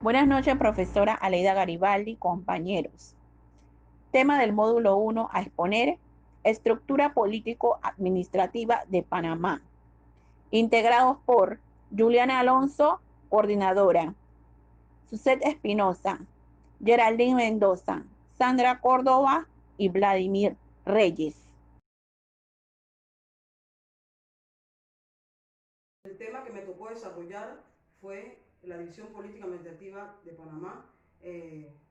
Buenas noches, profesora Aleida Garibaldi, compañeros. Tema del módulo 1 a exponer, estructura político-administrativa de Panamá, integrados por Juliana Alonso, coordinadora, Suset Espinosa, Geraldine Mendoza, Sandra Córdoba y Vladimir Reyes. El tema que me tocó desarrollar fue la división política administrativa de Panamá,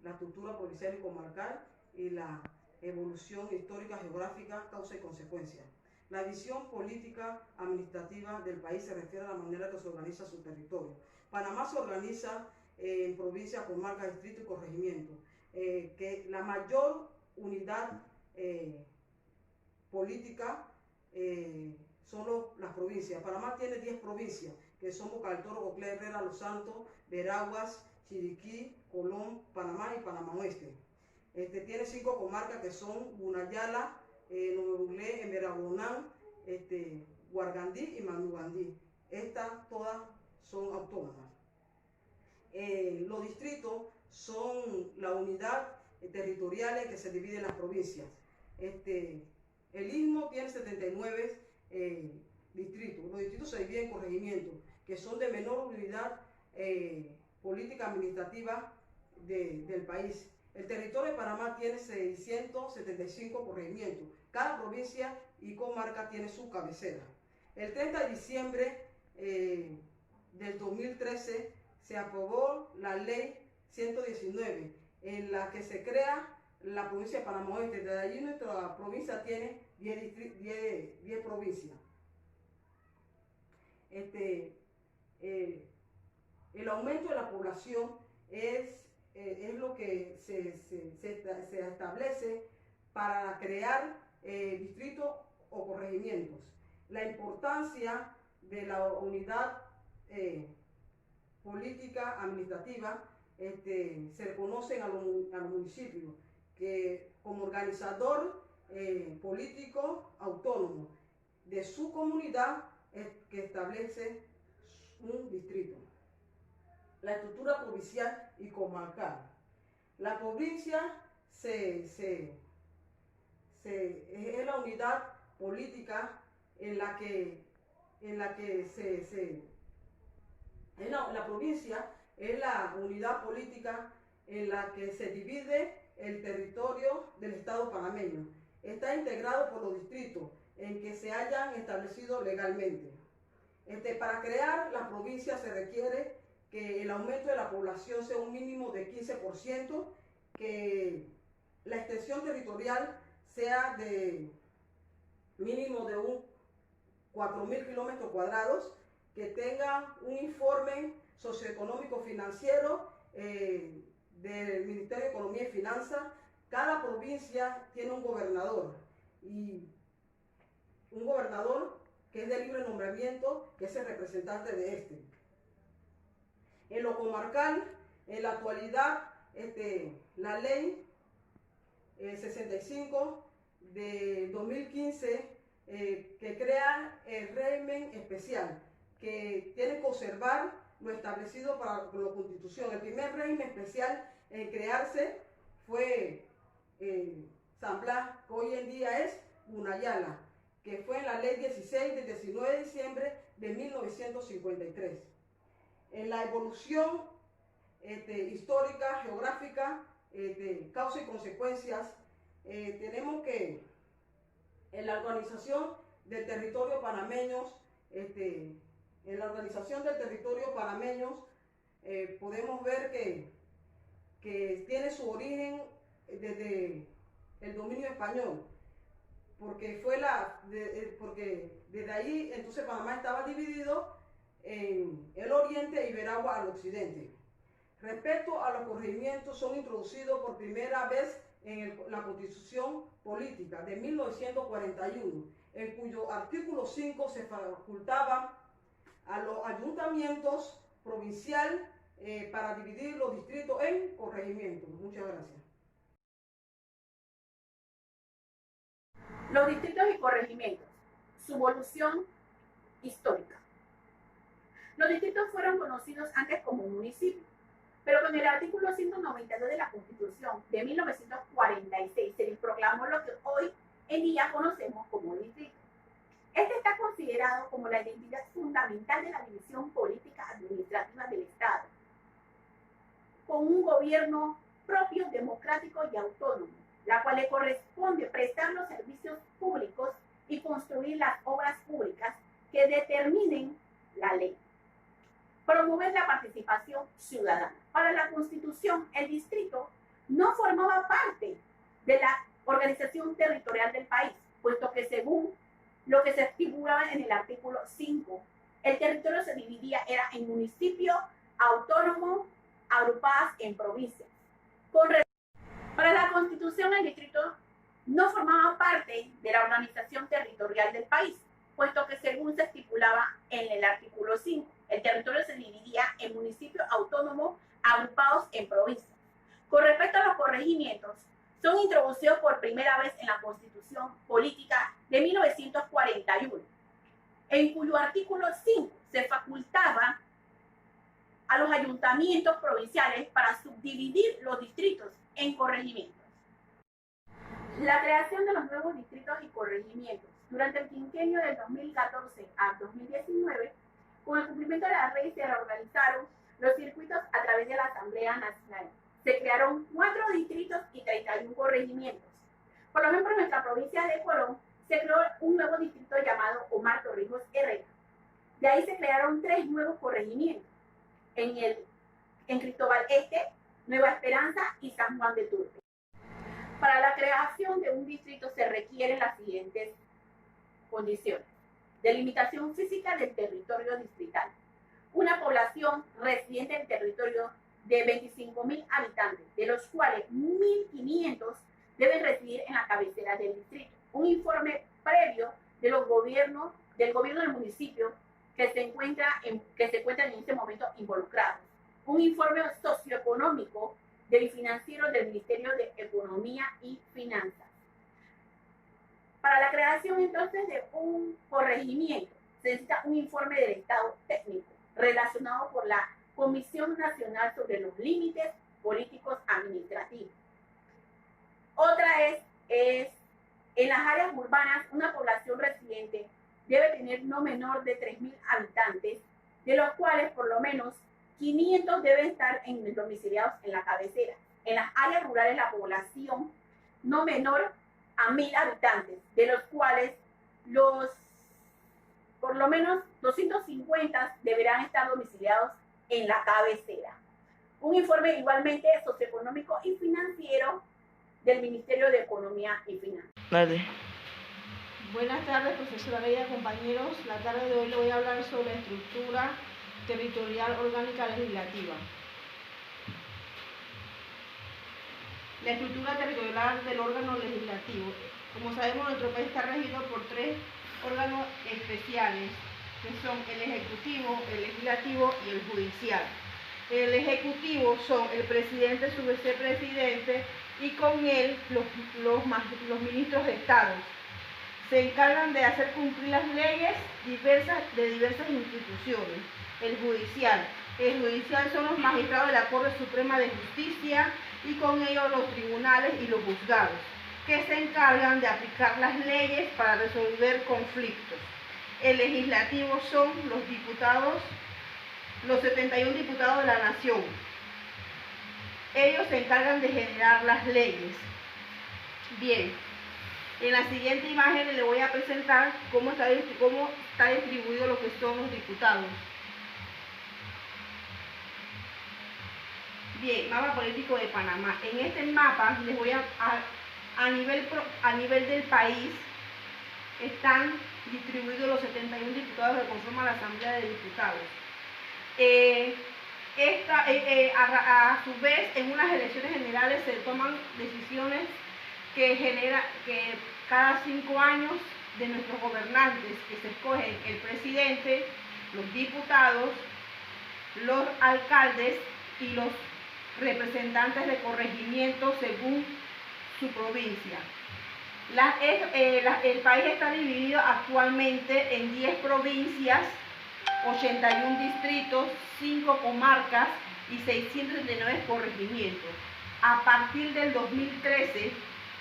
la estructura provincial y comarcal y la evolución histórica, geográfica, causa y consecuencia. La división política administrativa del país se refiere a la manera que se organiza su territorio. Panamá se organiza en provincia, comarca, distrito y corregimiento, que la mayor unidad política son las provincias. Panamá tiene 10 provincias, que son Boca del Toro, Coclé, Herrera, Los Santos, Veraguas, Chiriquí, Colón, Panamá y Panamá Oeste. Tiene 5 comarcas que son Gunayala, Nuevo Emberabonán, Guargandí y Manugandí. Estas todas son autónomas. Los distritos son la unidad territorial que se divide en las provincias. El Istmo tiene 79 distritos. Los distritos se dividen en corregimientos, que son de menor unidad política administrativa del país. El territorio de Panamá tiene 675 corregimientos. Cada provincia y comarca tiene su cabecera. El 30 de diciembre del 2013 se aprobó la ley 119, en la que se crea la provincia de Panamá Oeste. Desde allí nuestra provincia tiene 10 provincias. El aumento de la población es lo que se establece para crear distritos o corregimientos. La importancia de la unidad política administrativa se reconocen a los municipios que como organizador político autónomo de su comunidad que establece un distrito. La estructura provincial y comarcal. La provincia es la unidad política en la que la provincia es la unidad política en la que se divide el territorio del Estado panameño. Está integrado por los distritos en que se hayan establecido legalmente. Para crear la provincia se requiere que el aumento de la población sea un mínimo de 15%, que la extensión territorial sea de mínimo de 4.000 kilómetros cuadrados, que tenga un informe socioeconómico financiero del Ministerio de Economía y Finanzas. Cada provincia tiene un gobernador que es de libre nombramiento, que es el representante de este. En lo comarcal, en la actualidad, la ley 65 de 2015 que crea el régimen especial, que tiene que observar lo establecido para la Constitución. El primer régimen especial en crearse fue San Blas, que hoy en día es Gunayala, que fue en la ley 16 del 19 de diciembre de 1953. En la evolución histórica, geográfica, causa y consecuencias, tenemos que en la organización del territorio panameños, podemos ver que tiene su origen desde el dominio español, porque desde ahí entonces Panamá estaba dividido en el oriente y Veragua al occidente. Respecto a los corregimientos, son introducidos por primera vez en la Constitución Política de 1941, en cuyo artículo 5 se facultaba a los ayuntamientos provincial para dividir los distritos en corregimientos. Muchas gracias. Los distritos y corregimientos, su evolución histórica. Los distritos fueron conocidos antes como municipios, pero 92 de la Constitución de 1946 se les proclamó lo que hoy en día conocemos como distrito. Este está considerado como la identidad fundamental de la división política administrativa del Estado, con un gobierno propio, democrático y autónomo, la cual le corresponde prestar los servicios públicos y construir las obras públicas que determinen la ley. Promover la participación ciudadana. Para la Constitución, el distrito no formaba parte de la organización territorial del país, puesto que según lo que se estipulaba en el artículo 5, el territorio se dividía en municipios autónomos agrupadas en provincias. Para la Constitución, el distrito no formaba parte de la organización territorial del país, puesto que según se estipulaba en el artículo 5, el territorio se dividía en municipios autónomos agrupados en provincias. Con respecto a los corregimientos, son introducidos por primera vez en la Constitución Política de 1941, en cuyo artículo 5 se facultaba a los ayuntamientos provinciales para subdividir los distritos en corregimientos. La creación de los nuevos distritos y corregimientos durante el quinquenio del 2014 a 2019, con el cumplimiento de la ley se reorganizaron los circuitos a través de la Asamblea Nacional. Se crearon 4 distritos y 31 corregimientos. Por ejemplo, en nuestra provincia de Colón se creó un nuevo distrito llamado Omar Torrijos Herrera. De ahí se crearon 3 nuevos corregimientos, en Cristóbal Este, Nueva Esperanza y San Juan de Turpe. Para la creación de un distrito se requieren las siguientes condiciones: delimitación física del territorio distrital, una población residente en el territorio de 25.000 habitantes, de los cuales 1.500 deben residir en la cabecera del distrito, un informe previo de los gobiernos, del gobierno del municipio que se encuentran en este momento involucrados, un informe socioeconómico del financiero del Ministerio de Economía y Finanzas. Para la creación entonces de un corregimiento se necesita un informe del estado técnico relacionado por la Comisión Nacional sobre los Límites Políticos Administrativos. Otra es en las áreas urbanas, una población residente debe tener no menor de 3.000 habitantes, de los cuales por lo menos 500 deben estar domiciliados en la cabecera. En las áreas rurales, la población no menor a 1.000 habitantes, de los cuales por lo menos 250 deberán estar domiciliados en la cabecera. Un informe igualmente socioeconómico y financiero del Ministerio de Economía y Finanzas. Vale. Buenas tardes, profesora Leida, compañeros. La tarde de hoy le voy a hablar sobre la estructura territorial orgánica legislativa. La estructura territorial del órgano legislativo. Como sabemos, nuestro país está regido por 3 órganos especiales, que son el Ejecutivo, el Legislativo y el Judicial. El Ejecutivo son el presidente, su vicepresidente y con él los ministros de Estado. Se encargan de hacer cumplir las leyes de diversas instituciones. El judicial son los magistrados de la Corte Suprema de Justicia y con ellos los tribunales y los juzgados, que se encargan de aplicar las leyes para resolver conflictos. El legislativo son los diputados, los 71 diputados de la Nación. Ellos se encargan de generar las leyes. Bien, en la siguiente imagen le voy a presentar cómo está distribuido lo que son los diputados. Bien, mapa político de Panamá. En este mapa les voy a nivel del país están distribuidos los 71 diputados que conforman la Asamblea de Diputados. A su vez, en unas elecciones generales se toman decisiones que cada 5 años de nuestros gobernantes, que se escogen el presidente, los diputados, los alcaldes y los representantes de corregimiento según su provincia. El país está dividido actualmente en 10 provincias, 81 distritos, 5 comarcas y 639 corregimientos. A partir del 2013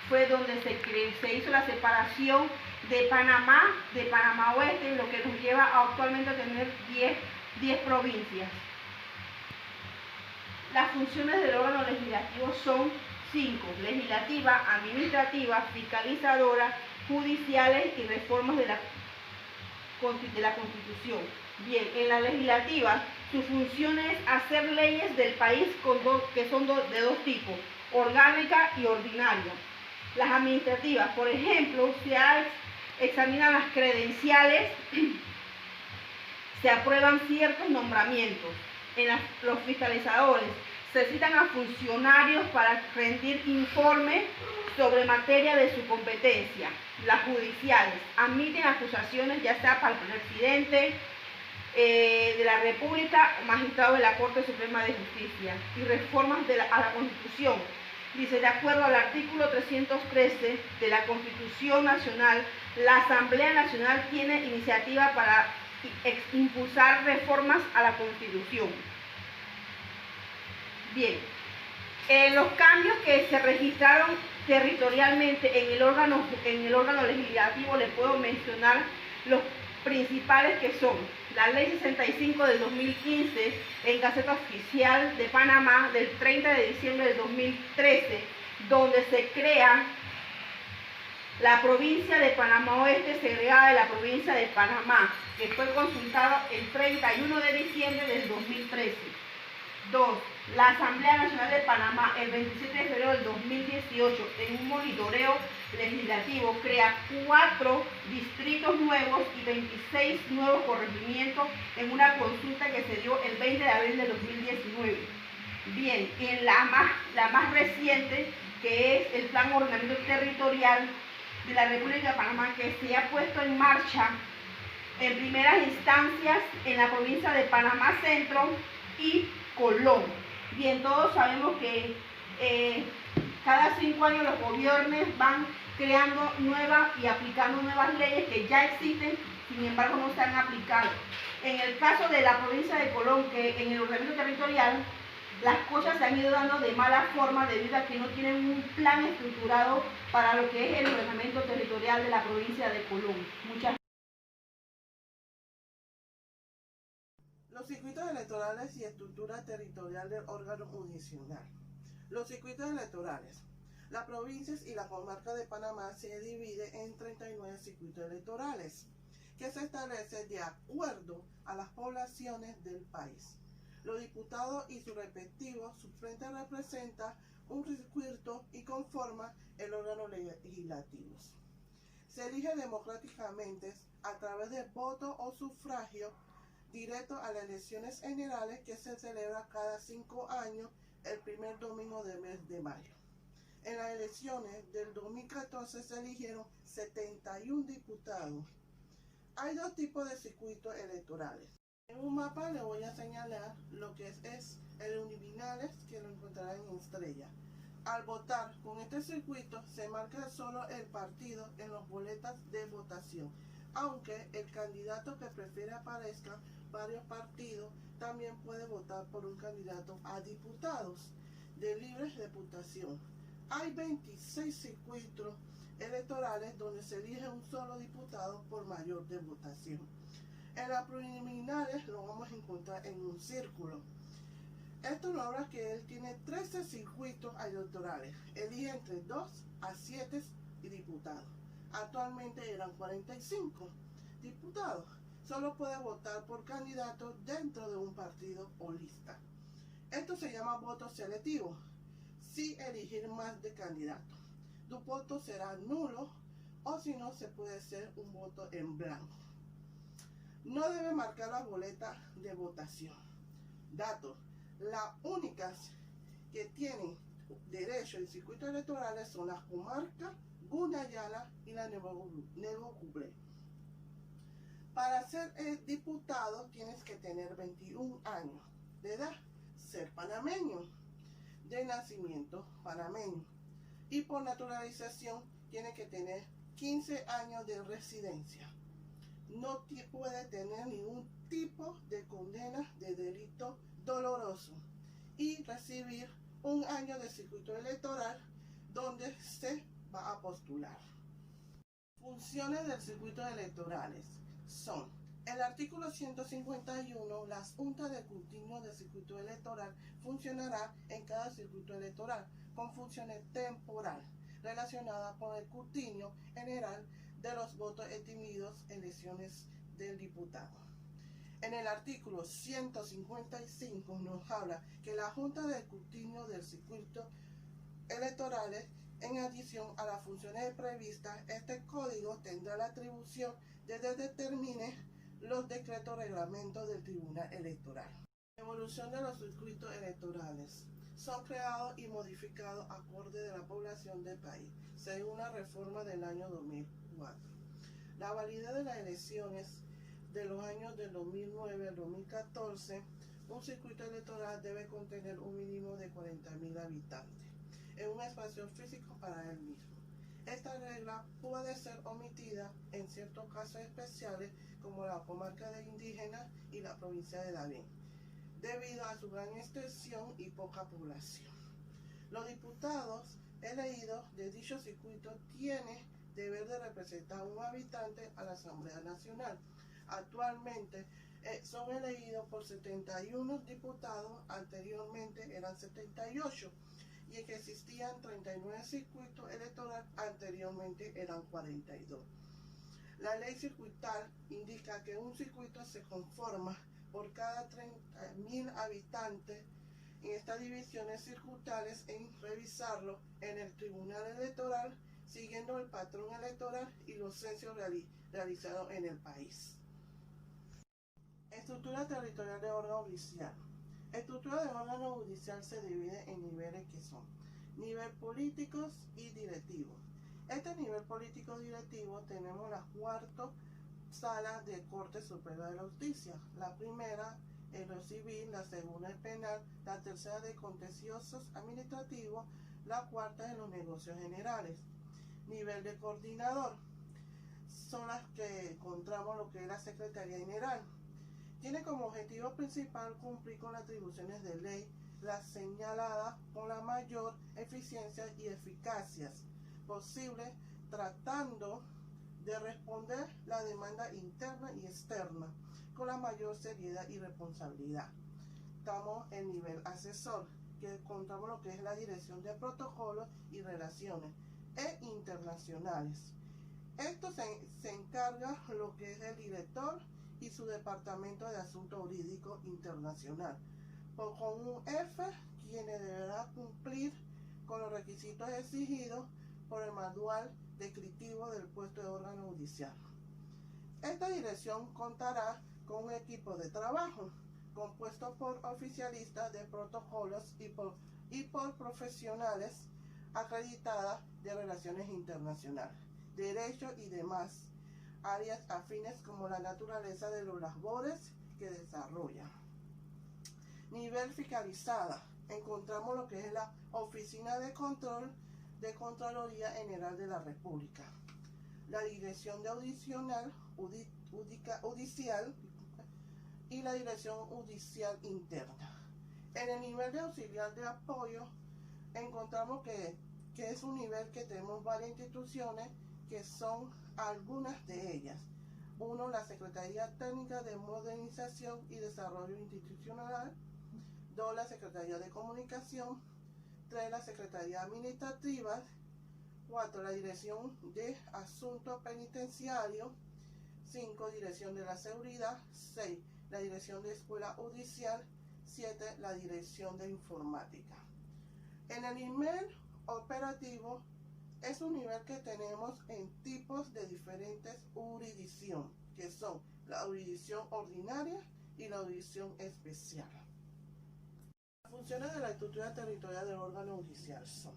fue donde se hizo la separación de Panamá Oeste, lo que nos lleva actualmente a tener 10 provincias. Las funciones del órgano legislativo son 5: legislativa, administrativa, fiscalizadora, judiciales y reformas de la Constitución. Bien, en la legislativa, su función es hacer leyes del país que son de dos tipos: orgánica y ordinaria. Las administrativas, por ejemplo, examinan las credenciales, se aprueban ciertos nombramientos. Los fiscalizadores se citan a funcionarios para rendir informes sobre materia de su competencia. Las judiciales admiten acusaciones ya sea para el presidente de la República, magistrado de la Corte Suprema de Justicia, y reformas a la Constitución. Dice, de acuerdo al artículo 313 de la Constitución Nacional, la Asamblea Nacional tiene iniciativa para impulsar reformas a la Constitución. Bien, los cambios que se registraron territorialmente en el órgano legislativo, les puedo mencionar los principales, que son la Ley 65 del 2015 en Gaceta Oficial de Panamá del 30 de diciembre del 2013, donde se crea la provincia de Panamá Oeste segregada de la provincia de Panamá, que fue consultada el 31 de diciembre del 2013. 2. La Asamblea Nacional de Panamá, el 27 de febrero del 2018, en un monitoreo legislativo, crea 4 distritos nuevos y 26 nuevos corregimientos en una consulta que se dio el 20 de abril de 2019. Bien, en la más reciente, que es el Plan Ordenamiento Territorial de la República de Panamá, que se ha puesto en marcha en primeras instancias en la provincia de Panamá Centro y Colón. Bien, todos sabemos que cada 5 años los gobiernos van creando nuevas y aplicando nuevas leyes que ya existen, sin embargo no se han aplicado. En el caso de la provincia de Colón, que en el ordenamiento territorial las cosas se han ido dando de mala forma debido a que no tienen un plan estructurado para lo que es el ordenamiento territorial de la provincia de Colón. Los circuitos electorales y estructura territorial del órgano jurisdiccional. Los circuitos electorales. Las provincias y la comarca de Panamá se divide en 39 circuitos electorales que se establecen de acuerdo a las poblaciones del país. Los diputados y sus respectivos suplentes representan un circuito y conforman el órgano legislativo. Se elige democráticamente a través de voto o sufragio directo a las elecciones generales que se celebran cada 5 años el primer domingo del mes de mayo. En las elecciones del 2014 se eligieron 71 diputados. Hay 2 tipos de circuitos electorales. En un mapa les voy a señalar lo que es el uninominales, que lo encontrarán en estrella. Al votar con este circuito se marca solo el partido en las boletas de votación, aunque el candidato que prefiere aparezca varios partidos también puede votar por un candidato a diputados de libre reputación. Hay 26 circuitos electorales donde se elige un solo diputado por mayor de votación. En las preliminares lo vamos a encontrar en un círculo. Esto logra que él tiene 13 circuitos electorales. Elige entre 2 a 7 diputados. Actualmente eran 45 diputados. Solo puede votar por candidato dentro de un partido o lista. Esto se llama voto selectivo. Si elegir más de candidatos, tu voto será nulo, o si no, se puede hacer un voto en blanco. No debe marcar la boleta de votación. Datos. Las únicas que tienen derecho en circuitos electorales son las comarcas Gunayala y la Nuevo Cuplé. Para ser diputado tienes que tener 21 años de edad, ser panameño, de nacimiento panameño, y por naturalización tiene que tener 15 años de residencia. No puede tener ningún tipo de condena de delito doloroso y recibir un año de circuito electoral donde se va a postular. Funciones del circuito electorales son: el artículo 151, las juntas de escrutinio del circuito electoral funcionará en cada circuito electoral con funciones temporales relacionadas con el escrutinio general de los votos emitidos en elecciones del diputado. En el artículo 155 nos habla que la junta de escrutinio del circuito electorales, en adición a las funciones previstas, este código tendrá la atribución de determinar los decretos reglamentos del Tribunal Electoral. Evolución de los circuitos electorales. Son creados y modificados acorde de la población del país, según la reforma del año 2004. La validez de las elecciones de los años del 2009 al 2014, un circuito electoral debe contener un mínimo de 40.000 habitantes en un espacio físico para él mismo. Esta regla puede ser omitida en ciertos casos especiales como la comarca de indígenas y la provincia de Darién, debido a su gran extensión y poca población. Los diputados elegidos de dicho circuito tienen deber de representar a un habitante a la Asamblea Nacional. Actualmente son elegidos por 71 diputados, anteriormente eran 78, y que existían 39 circuitos electorales, anteriormente eran 42. La ley circuital indica que un circuito se conforma por cada 30.000 habitantes. En estas divisiones circuitales, en revisarlo en el Tribunal Electoral, siguiendo el patrón electoral y los censos realizados en el país. Estructura territorial de órgano judicial. Estructura de órgano judicial se divide en niveles que son nivel políticos y directivos. Este nivel político directivo tenemos las 4 salas de Corte Suprema de la Justicia. La primera en lo civil, la segunda en penal, la tercera de contenciosos administrativos, la cuarta en los negocios generales. Nivel de coordinador son las que encontramos lo que es la Secretaría General. Tiene como objetivo principal cumplir con las atribuciones de ley, las señaladas con la mayor eficiencia y eficacia posible, tratando de responder la demanda interna y externa con la mayor seriedad y responsabilidad. Estamos en nivel asesor, que encontramos lo que es la dirección de protocolos y relaciones internacionales. Esto se encarga lo que es el director y su departamento de asuntos jurídicos internacional, con un F, quienes deberá cumplir con los requisitos exigidos por el manual descriptivo del puesto de órgano judicial. Esta dirección contará con un equipo de trabajo compuesto por oficialistas de protocolos y por profesionales acreditadas de relaciones internacionales, derecho y demás áreas afines como la naturaleza de los labores que desarrollan. Nivel fiscalizada. Encontramos lo que es la Oficina de Control de Contraloría General de la República, la Dirección de Judicial y la Dirección Judicial Interna. En el nivel de auxiliar de apoyo encontramos que es un nivel que tenemos varias instituciones, que son algunas de ellas. 1. La Secretaría Técnica de Modernización y Desarrollo Institucional. 2. La Secretaría de Comunicación. 3. La Secretaría Administrativa. 4. La Dirección de Asuntos Penitenciarios. 5. Dirección de la Seguridad. 6. La Dirección de Escuela Judicial. 7. La Dirección de Informática. En el nivel operativo es un nivel que tenemos en tipos de diferentes jurisdicción, que son la jurisdicción ordinaria y la jurisdicción especial. Las funciones de la estructura territorial del órgano judicial son: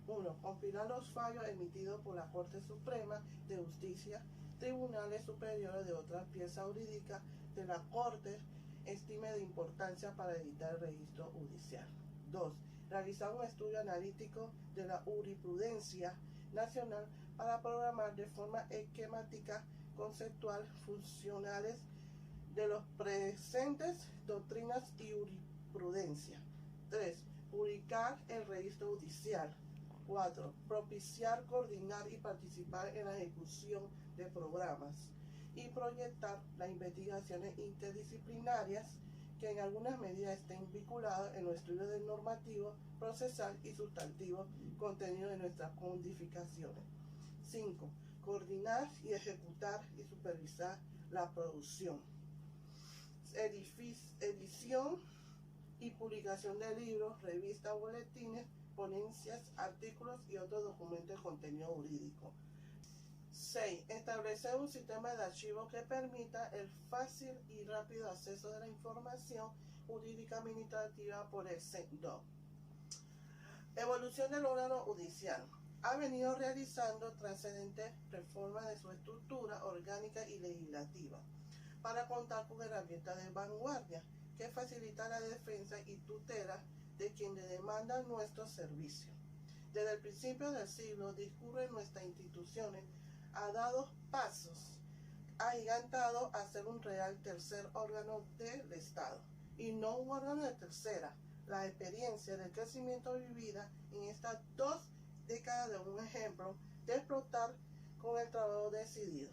1. Compilar los fallos emitidos por la Corte Suprema de Justicia, tribunales superiores de otras piezas jurídicas de la Corte estime de importancia para editar el registro judicial. 2. Realizar un estudio analítico de la jurisprudencia nacional para programar de forma esquemática, conceptual, funcionales de los presentes doctrinas y jurisprudencia. 3. Publicar el registro judicial. 4. Propiciar, coordinar y participar en la ejecución de programas y proyectar las investigaciones interdisciplinarias que en algunas medidas estén vinculadas en los estudios del normativo, procesal y sustantivo contenido de nuestras codificaciones. 5. Coordinar y ejecutar y supervisar la producción, edición y publicación de libros, revistas, boletines, ponencias, artículos y otros documentos de contenido jurídico. 6. Establecer un sistema de archivos que permita el fácil y rápido acceso de la información jurídica administrativa por el SECDOC. Evolución del órgano judicial. Ha venido realizando trascendentes reformas de su estructura orgánica y legislativa para contar con herramientas de vanguardia que facilitan la defensa y tutela de quienes demandan nuestros servicios. Desde el principio del siglo discurren nuestras instituciones a dados pasos agigantado a ser un real tercer órgano del Estado y no un órgano de tercera. La experiencia del crecimiento vivida en estas 2 décadas de un ejemplo de explotar con el trabajo decidido,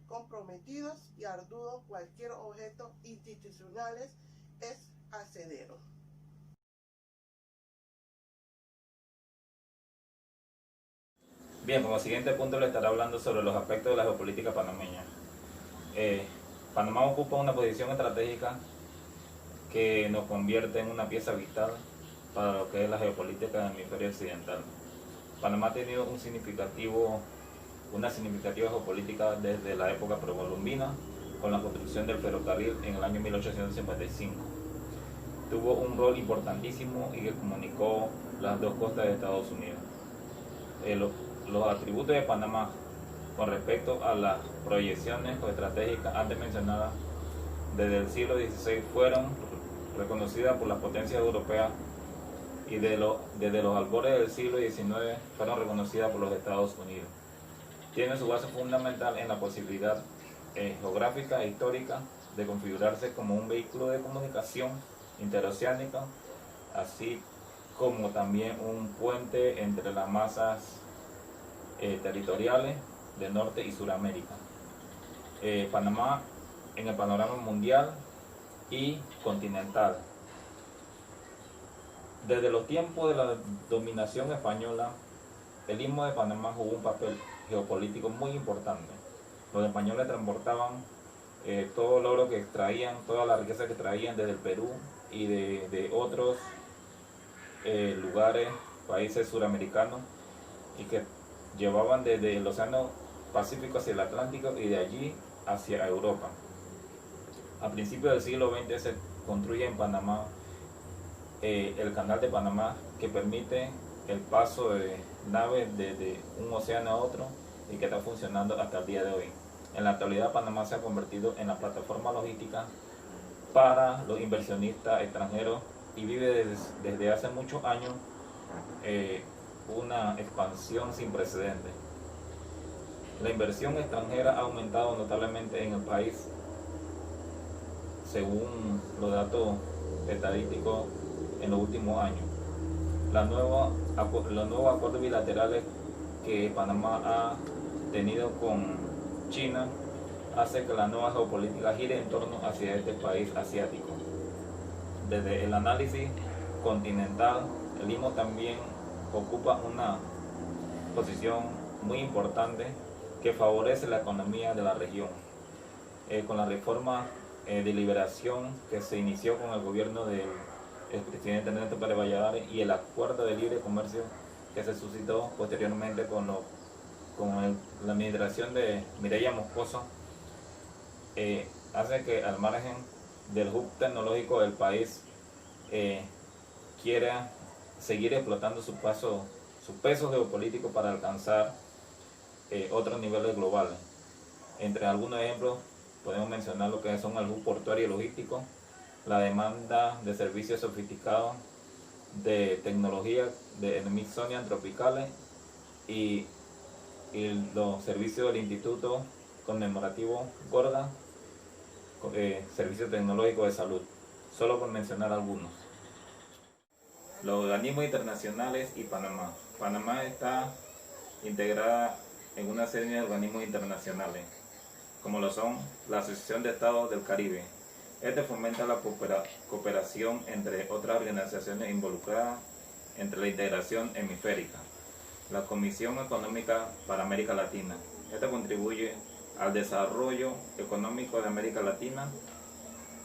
comprometidos y arduos cualquier objeto institucionales es hacedero. Bien, como siguiente punto le estaré hablando sobre los aspectos de la geopolítica panameña. Panamá ocupa una posición estratégica que nos convierte en una pieza vital para lo que es la geopolítica del hemisferio occidental. Panamá ha tenido una significativa geopolítica desde la época precolombina, con la construcción del ferrocarril en el año 1855. Tuvo un rol importantísimo y que comunicó las 2 costas de Estados Unidos. Los atributos de Panamá con respecto a las proyecciones estratégicas antes mencionadas desde el siglo XVI fueron reconocidas por las potencias europeas y desde los albores del siglo XIX fueron reconocidas por los Estados Unidos. Tiene su base fundamental en la posibilidad geográfica e histórica de configurarse como un vehículo de comunicación interoceánica, así como también un puente entre las masas territoriales de Norte y Suramérica. Panamá en el panorama mundial y continental. Desde los tiempos de la dominación española, el Istmo de Panamá jugó un papel geopolítico muy importante. Los españoles transportaban todo el oro que extraían, toda la riqueza que traían desde el Perú y de otros lugares, países suramericanos, y que llevaban desde el Océano Pacífico hacia el Atlántico y de allí hacia Europa. A principios del siglo XX se construye en Panamá el Canal de Panamá, que permite el paso de naves desde un océano a otro y que está funcionando hasta el día de hoy. En la actualidad, Panamá se ha convertido en la plataforma logística para los inversionistas extranjeros y vive desde hace muchos años una expansión sin precedentes. La inversión extranjera ha aumentado notablemente en el país, según los datos estadísticos en los últimos años. Los nuevos acuerdos bilaterales que Panamá ha tenido con China hace que la nueva geopolítica gire en torno hacia este país asiático. Desde el análisis continental, el Istmo también ocupa una posición muy importante que favorece la economía de la región. Con la reforma de liberación que se inició con el gobierno del presidente Ernesto Pérez Valladares y el acuerdo de libre comercio que se suscitó posteriormente con la administración de Mireya Moscoso, hace que al margen del hub tecnológico del país quiera seguir explotando su peso geopolítico para alcanzar otros niveles globales. Entre algunos ejemplos podemos mencionar lo que son el hub portuario y logístico, la demanda de servicios sofisticados de tecnología de Smithsonian tropicales y los servicios del Instituto Conmemorativo Gorga, servicios tecnológicos de salud, solo por mencionar algunos. Los organismos internacionales y Panamá. Panamá está integrada en una serie de organismos internacionales, como lo son la Asociación de Estados del Caribe. Este fomenta la cooperación entre otras organizaciones involucradas entre la integración hemisférica. La Comisión Económica para América Latina. Esta contribuye al desarrollo económico de América Latina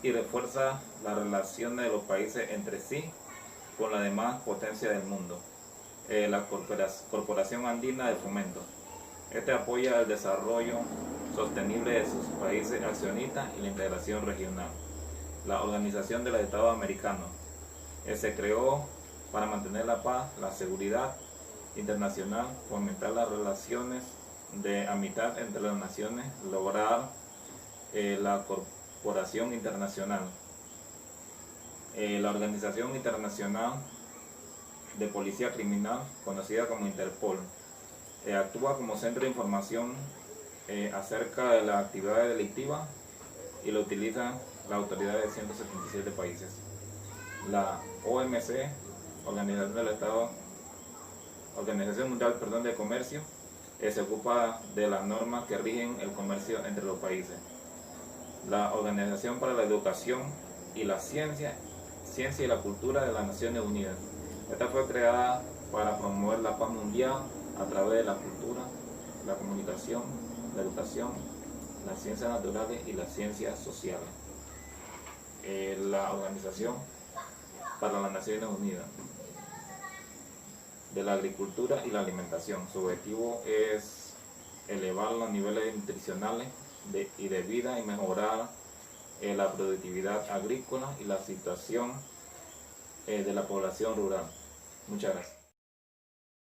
y refuerza las relaciones de los países entre sí con las demás potencias del mundo. La Corporación Andina de Fomento. Este apoya el desarrollo sostenible de sus países accionistas y la integración regional. La Organización de los Estados Americanos. Se creó para mantener la paz, la seguridad internacional, fomentar las relaciones de amistad entre las naciones, lograr la Corporación Internacional. La Organización Internacional de Policía Criminal, conocida como Interpol, actúa como centro de información acerca de las actividades delictivas y lo utilizan las autoridades de 177 países. La OMC, Organización Mundial de Comercio, se ocupa de las normas que rigen el comercio entre los países. La Organización para la Educación y la Ciencia y la Cultura de las Naciones Unidas. Esta fue creada para promover la paz mundial a través de la cultura, la comunicación, la educación, las ciencias naturales y las ciencias sociales. La Organización para las Naciones Unidas de la Agricultura y la Alimentación. Su objetivo es elevar los niveles nutricionales y de vida y mejorar la productividad agrícola y la situación de la población rural. Muchas gracias.